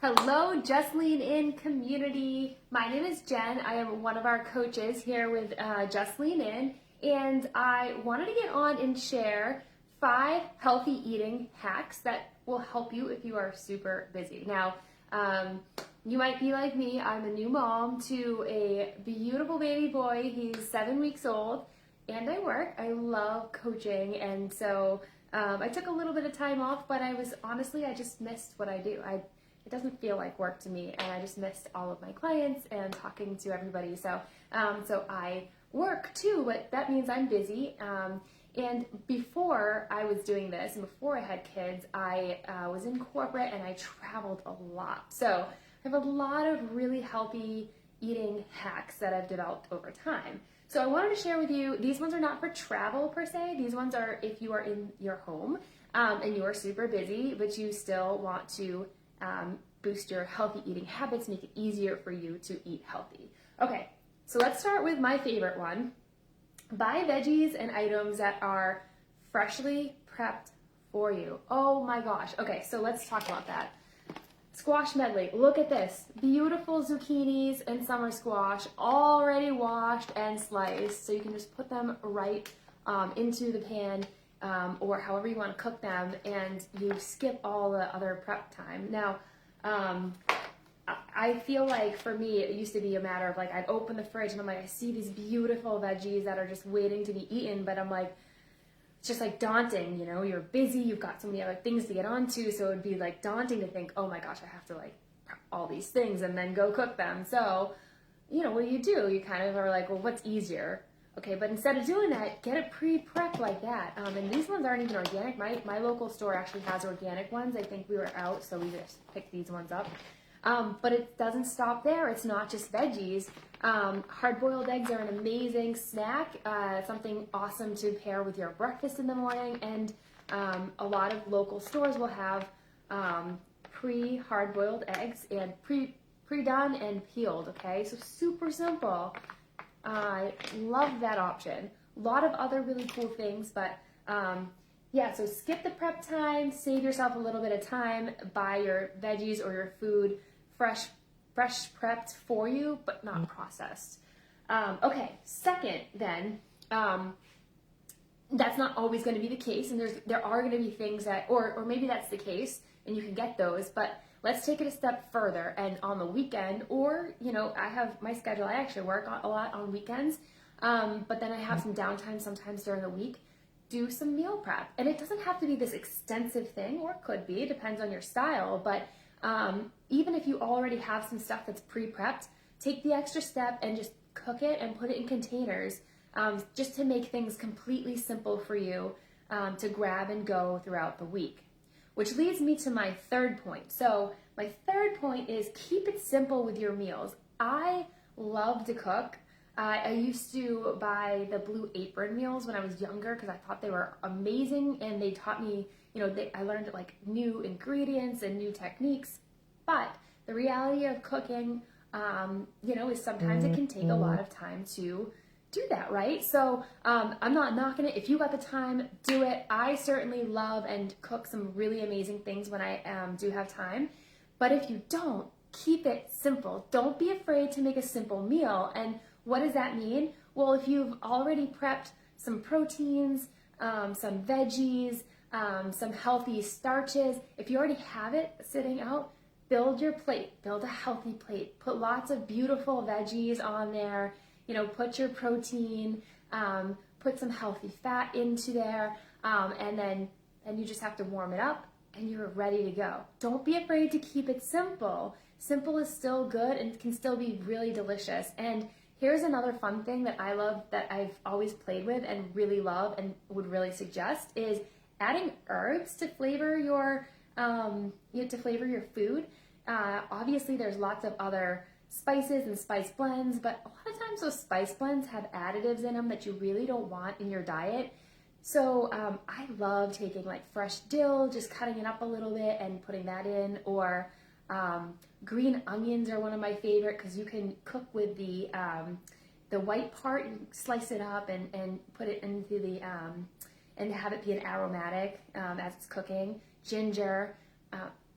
Hello, Just Lean In community. My name is Jen. I am one of our coaches here with Just Lean In, and I wanted to get on and share 5 healthy eating hacks that will help you if you are super busy. Now, you might be like me. I'm a new mom to a beautiful baby boy. He's 7 weeks old, and I work. I love coaching, and so I took a little bit of time off, but I just missed what I do. It doesn't feel like work to me, and I just missed all of my clients and talking to everybody. So I work too, but that means I'm busy. And before I was doing this, and before I had kids, I was in corporate and I traveled a lot. So I have a lot of really healthy eating hacks that I've developed over time. So I wanted to share with you, these ones are not for travel per se. These ones are if you are in your home and you are super busy, but you still want to boost your healthy eating habits, make it easier for you to eat healthy. Okay, so let's start with my favorite one. Buy veggies and items that are freshly prepped for you. Oh my gosh. Okay, so let's talk about that. Squash medley. Look at this. Beautiful zucchinis and summer squash, already washed and sliced. So you can just put them right into the pan or however you want to cook them, and you skip all the other prep time. Now, I feel like for me, it used to be a matter of like, I'd open the fridge and I'm like, I see these beautiful veggies that are just waiting to be eaten, but I'm like, it's just like daunting, you know, you're busy, you've got so many other things to get onto, so it'd be like daunting to think, oh my gosh, I have to like prep all these things and then go cook them. So, you know, what do? You kind of are like, well, what's easier? Okay, but instead of doing that, get it pre-prepped like that. And these ones aren't even organic. My local store actually has organic ones. I think we were out, so we just picked these ones up. But it doesn't stop there. It's not just veggies. Hard-boiled eggs are an amazing snack, something awesome to pair with your breakfast in the morning. And a lot of local stores will have pre-hard-boiled eggs and pre-done and peeled, okay? So super simple. I love that option. A lot of other really cool things, but yeah, so skip the prep time, save yourself a little bit of time, buy your veggies or your food fresh prepped for you, but not processed. Okay, second then, that's not always going to be the case, and there are going to be things that, or maybe that's the case, and you can get those, but let's take it a step further, and on the weekend, or, you know, I have my schedule, I actually work a lot on weekends, but then I have some downtime sometimes during the week. Do some meal prep, and it doesn't have to be this extensive thing, or it could be, it depends on your style, but even if you already have some stuff that's pre-prepped, take the extra step and just cook it and put it in containers, just to make things completely simple for you to grab and go throughout the week. Which leads me to my third point. So my third point is keep it simple with your meals. I love to cook. I used to buy the Blue Apron meals when I was younger because I thought they were amazing, and they taught me, you know, I learned like new ingredients and new techniques. But the reality of cooking, you know, is sometimes it can take a lot of time to do that, right? So I'm not knocking it. If you got the time, do it. I certainly love and cook some really amazing things when I do have time. But if you don't, keep it simple. Don't be afraid to make a simple meal. And what does that mean? Well, if you've already prepped some proteins, some veggies, some healthy starches, if you already have it sitting out, build your plate, build a healthy plate, put lots of beautiful veggies on there, you know, put your protein, put some healthy fat into there, and then you just have to warm it up and you're ready to go. Don't be afraid to keep it simple. Simple is still good and can still be really delicious. And here's another fun thing that I love, that I've always played with and really love and would really suggest, is adding herbs to flavor your food. Obviously, there's lots of other spices and spice blends, but a lot of times those spice blends have additives in them that you really don't want in your diet. So I love taking like fresh dill, just cutting it up a little bit and putting that in, or green onions are one of my favorite because you can cook with the white part, you slice it up and put it into the and have it be an aromatic as it's cooking. Ginger,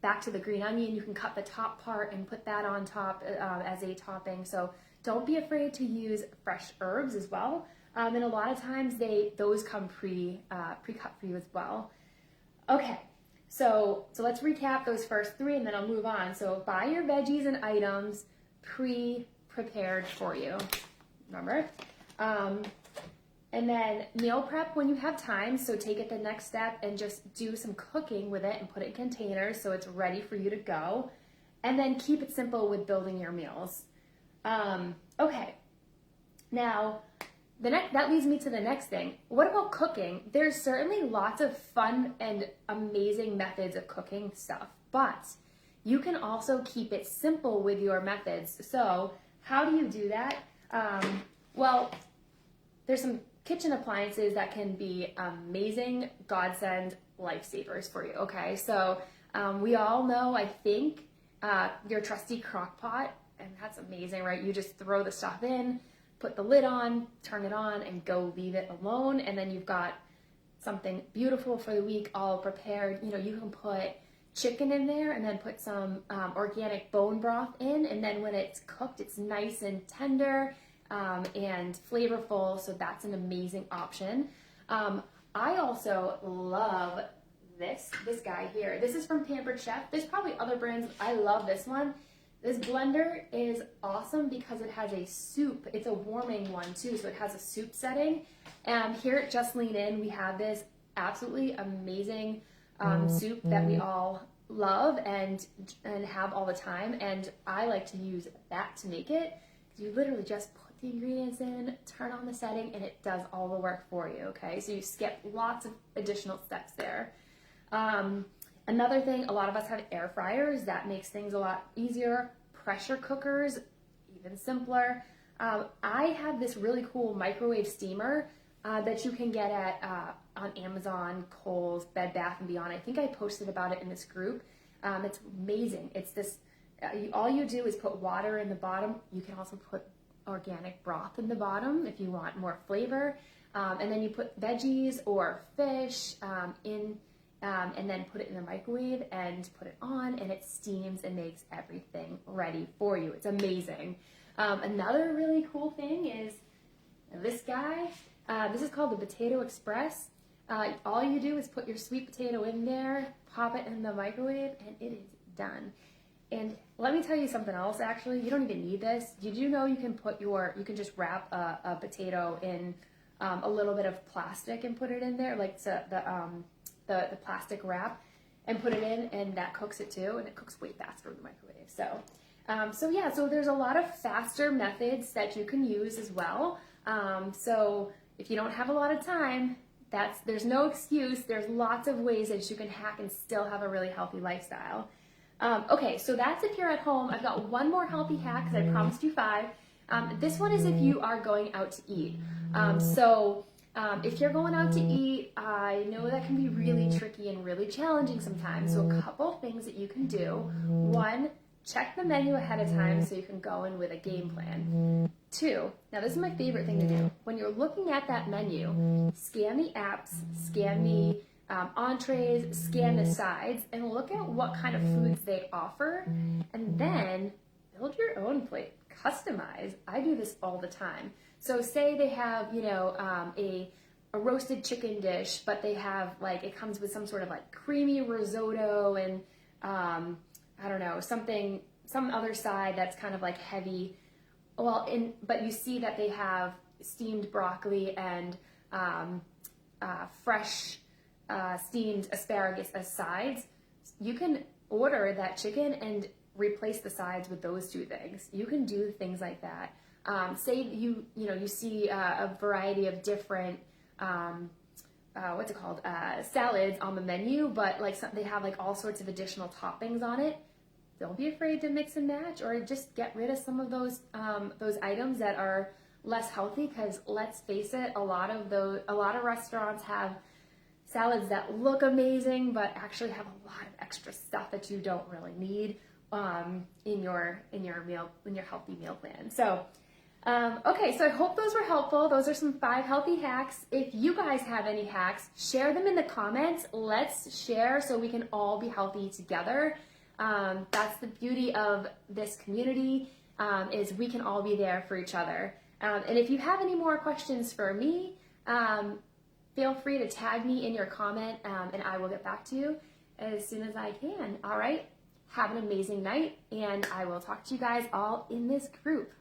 back to the green onion, you can cut the top part and put that on top as a topping. So don't be afraid to use fresh herbs as well. And a lot of times those come pre-cut for you as well. Okay, so let's recap those first three and then I'll move on. So buy your veggies and items pre-prepared for you. Remember? And then meal prep when you have time. So take it the next step and just do some cooking with it and put it in containers so it's ready for you to go. And then keep it simple with building your meals. Okay, now that leads me to the next thing. What about cooking? There's certainly lots of fun and amazing methods of cooking stuff, but you can also keep it simple with your methods. So how do you do that? Well, there's some kitchen appliances that can be amazing godsend lifesavers for you, okay? So we all know, I think, your trusty crock pot, and that's amazing, right? You just throw the stuff in, put the lid on, turn it on, and go leave it alone, and then you've got something beautiful for the week all prepared. You know, you can put chicken in there and then put some organic bone broth in, and then when it's cooked, it's nice and tender and flavorful, so that's an amazing option. I also love this guy here. This is from Pampered Chef. There's probably other brands. I love this one. This blender is awesome because it has a soup. It's a warming one too, so it has a soup setting. And here at Just Lean In, we have this absolutely amazing soup that we all love and have all the time. And I like to use that to make it. You literally just put the ingredients in, turn on the setting, and it does all the work for you, okay? So you skip lots of additional steps there. Another thing, a lot of us have air fryers. That makes things a lot easier. Pressure cookers, even simpler. I have this really cool microwave steamer that you can get at on Amazon, Kohl's, Bed Bath & Beyond. I think I posted about it in this group. It's amazing. It's this, all you do is put water in the bottom. You can also put organic broth in the bottom if you want more flavor. And then you put veggies or fish in and then put it in the microwave and put it on, and it steams and makes everything ready for you. It's amazing. Another really cool thing is this guy. This is called the Potato Express. All you do is put your sweet potato in there, pop it in the microwave, and it is done. And let me tell you something else, actually. You don't even need this. Did you know you can just wrap a potato in a little bit of plastic and put it in there, like the plastic wrap, and put it in, and that cooks it too, and it cooks way faster in the microwave. So there's a lot of faster methods that you can use as well. So if you don't have a lot of time, there's no excuse. There's lots of ways that you can hack and still have a really healthy lifestyle. Okay, so that's if you're at home. I've got one more healthy hack, because I promised you 5. This one is if you are going out to eat. If you're going out to eat, I know that can be really tricky and really challenging sometimes. So a couple things that you can do. 1, check the menu ahead of time so you can go in with a game plan. 2, now this is my favorite thing to do. When you're looking at that menu, scan the apps, scan the entrees, scan the sides, and look at what kind of foods they offer, and then build your own plate. Customize. I do this all the time. So say they have, a roasted chicken dish, but they have it comes with some sort of creamy risotto and I don't know, some other side that's kind of heavy. But you see that they have steamed broccoli and fresh steamed asparagus as sides. You can order that chicken and replace the sides with those 2 things. You can do things like that. Say you see a variety of different salads on the menu, but they have all sorts of additional toppings on it. Don't be afraid to mix and match, or just get rid of some of those items that are less healthy. Because let's face it, a lot of restaurants have salads that look amazing, but actually have a lot of extra stuff that you don't really need in your healthy meal plan. So. Okay, so I hope those were helpful. Those are some 5 healthy hacks. If you guys have any hacks, share them in the comments. Let's share so we can all be healthy together. That's the beauty of this community, is we can all be there for each other. And if you have any more questions for me, feel free to tag me in your comment, and I will get back to you as soon as I can. All right, have an amazing night, and I will talk to you guys all in this group.